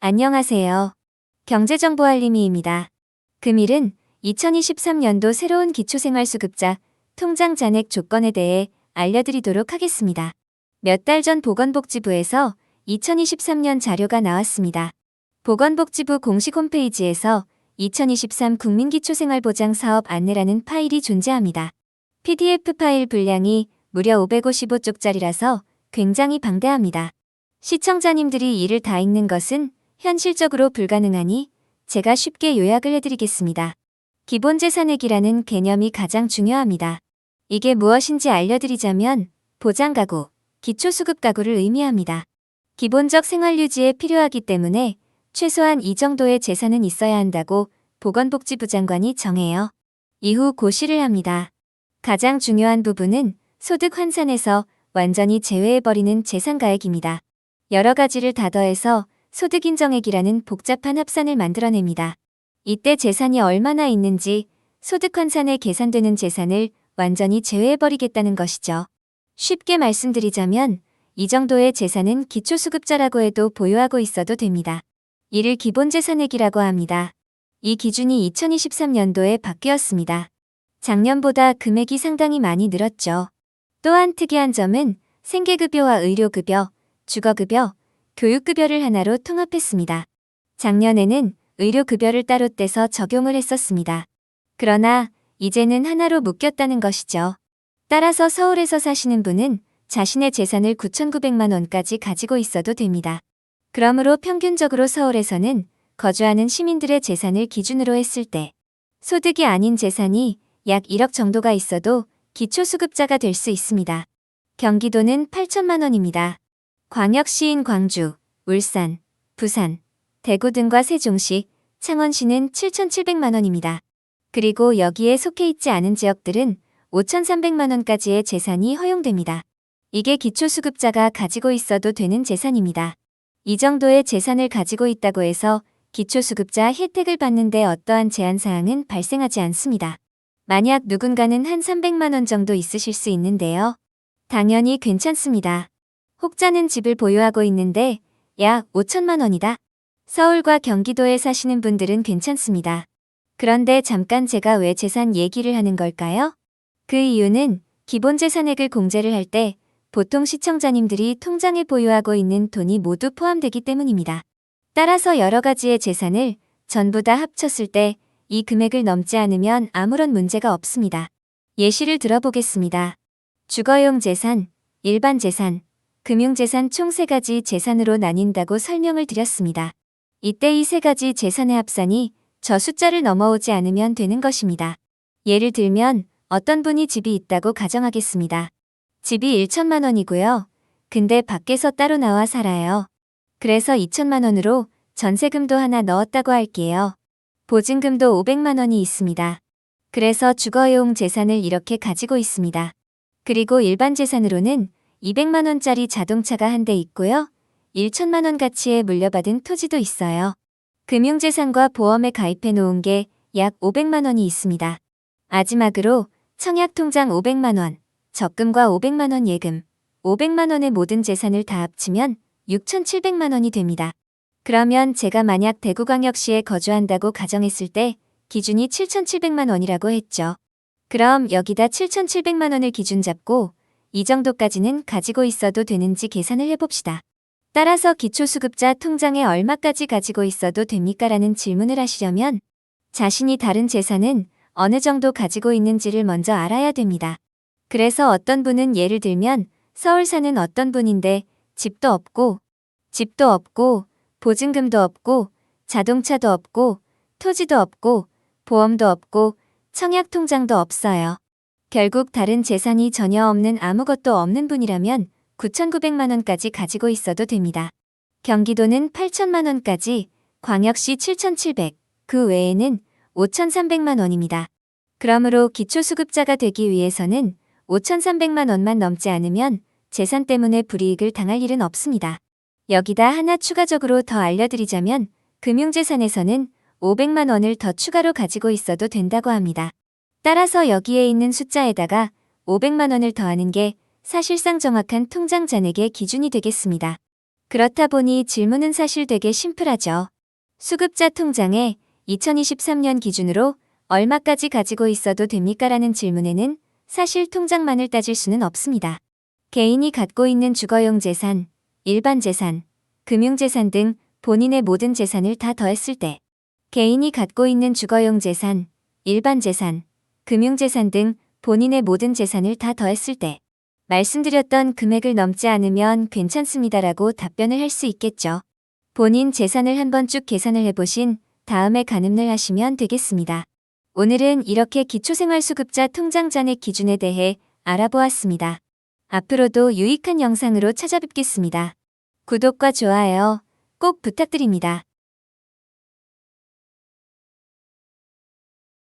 안녕하세요. 경제정보알림이입니다. 금일은 2023년도 새로운 기초생활수급자 통장 잔액 조건에 대해 알려드리도록 하겠습니다. 몇 달 전 보건복지부에서 2023년 자료가 나왔습니다. 보건복지부 공식 홈페이지에서 2023 국민기초생활보장사업 안내라는 파일이 존재합니다. PDF 파일 분량이 무려 555쪽짜리라서 굉장히 방대합니다. 시청자님들이 이를 다 읽는 것은 현실적으로 불가능하니 제가 쉽게 요약을 해드리겠습니다. 기본재산액이라는 개념이 가장 중요합니다. 이게 무엇인지 알려드리자면 보장가구, 기초수급가구를 의미합니다. 기본적 생활유지에 필요하기 때문에 최소한 이 정도의 재산은 있어야 한다고 보건복지부 장관이 정해요. 이후 고시를 합니다. 가장 중요한 부분은 소득 환산에서 완전히 제외해버리는 재산가액입니다. 여러 가지를 다 더해서 소득인정액이라는 복잡한 합산을 만들어냅니다. 이때 재산이 얼마나 있는지 소득 환산에 계산되는 재산을 완전히 제외해버리겠다는 것이죠. 쉽게 말씀드리자면 이 정도의 재산은 기초수급자라고 해도 보유하고 있어도 됩니다. 이를 기본재산액이라고 합니다. 이 기준이 2023년도에 바뀌었습니다. 작년보다 금액이 상당히 많이 늘었죠. 또한 특이한 점은 생계급여와 의료급여, 주거급여, 교육급여를 하나로 통합했습니다. 작년에는 의료급여를 따로 떼서 적용을 했었습니다. 그러나 이제는 하나로 묶였다는 것이죠. 따라서 서울에서 사시는 분은 자신의 재산을 9,900만 원까지 가지고 있어도 됩니다. 그러므로 평균적으로 서울에서는 거주하는 시민들의 재산을 기준으로 했을 때 소득이 아닌 재산이 약 1억 정도가 있어도 기초수급자가 될 수 있습니다. 경기도는 8천만 원입니다. 광역시인 광주, 울산, 부산, 대구 등과 세종시, 창원시는 7,700만 원입니다. 그리고 여기에 속해 있지 않은 지역들은 5,300만 원까지의 재산이 허용됩니다. 이게 기초수급자가 가지고 있어도 되는 재산입니다. 이 정도의 재산을 가지고 있다고 해서 기초수급자 혜택을 받는데 어떠한 제한사항은 발생하지 않습니다. 만약 누군가는 한 300만 원 정도 있으실 수 있는데요. 당연히 괜찮습니다. 혹자는 집을 보유하고 있는데 약 5천만 원이다. 서울과 경기도에 사시는 분들은 괜찮습니다. 그런데 잠깐 제가 왜 재산 얘기를 하는 걸까요? 그 이유는 기본재산액을 공제를 할 때 보통 시청자님들이 통장에 보유하고 있는 돈이 모두 포함되기 때문입니다. 따라서 여러 가지의 재산을 전부 다 합쳤을 때 이 금액을 넘지 않으면 아무런 문제가 없습니다. 예시를 들어보겠습니다. 주거용 재산, 일반 재산, 금융재산 총 3가지 재산으로 나뉜다고 설명을 드렸습니다. 이때 이 3가지 재산의 합산이 저 숫자를 넘어오지 않으면 되는 것입니다. 예를 들면 어떤 분이 집이 있다고 가정하겠습니다. 집이 1천만 원이고요. 근데 밖에서 따로 나와 살아요. 그래서 2천만 원으로 전세금도 하나 넣었다고 할게요. 보증금도 500만 원이 있습니다. 그래서 주거용 재산을 이렇게 가지고 있습니다. 그리고 일반 재산으로는 200만 원짜리 자동차가 한 대 있고요. 1천만 원 가치의 물려받은 토지도 있어요. 금융재산과 보험에 가입해 놓은 게 약 500만 원이 있습니다. 마지막으로 청약통장 500만 원, 적금과 500만 원 예금, 500만 원의 모든 재산을 다 합치면 6,700만 원이 됩니다. 그러면 제가 만약 대구광역시에 거주한다고 가정했을 때 기준이 7,700만 원이라고 했죠. 그럼 여기다 7,700만 원을 기준 잡고 이 정도까지는 가지고 있어도 되는지 계산을 해봅시다. 따라서 기초수급자 통장에 얼마까지 가지고 있어도 됩니까? 라는 질문을 하시려면 자신이 다른 재산은 어느 정도 가지고 있는지를 먼저 알아야 됩니다. 그래서 어떤 분은 예를 들면 서울 사는 어떤 분인데 집도 없고 보증금도 없고 자동차도 없고 토지도 없고 보험도 없고 청약통장도 없어요. 결국 다른 재산이 전혀 없는 아무것도 없는 분이라면 9,900만 원까지 가지고 있어도 됩니다. 경기도는 8천만 원까지, 광역시 7,700, 그 외에는 5,300만 원입니다. 그러므로 기초수급자가 되기 위해서는 5,300만 원만 넘지 않으면 재산 때문에 불이익을 당할 일은 없습니다. 여기다 하나 추가적으로 더 알려드리자면 금융재산에서는 500만 원을 더 추가로 가지고 있어도 된다고 합니다. 따라서 여기에 있는 숫자에다가 500만 원을 더하는 게 사실상 정확한 통장 잔액의 기준이 되겠습니다. 그렇다 보니 질문은 사실 되게 심플하죠. 수급자 통장에 2023년 기준으로 얼마까지 가지고 있어도 됩니까? 라는 질문에는 사실 통장만을 따질 수는 없습니다. 개인이 갖고 있는 주거용 재산, 일반 재산, 금융재산 등 본인의 모든 재산을 다 더했을 때, 개인이 갖고 있는 주거용 재산, 일반 재산, 금융재산 등 본인의 모든 재산을 다 더했을 때, 말씀드렸던 금액을 넘지 않으면 괜찮습니다라고 답변을 할 수 있겠죠. 본인 재산을 한번 쭉 계산을 해보신 다음에 가늠을 하시면 되겠습니다. 오늘은 이렇게 기초생활수급자 통장 잔액 기준에 대해 알아보았습니다. 앞으로도 유익한 영상으로 찾아뵙겠습니다. 구독과 좋아요 꼭 부탁드립니다.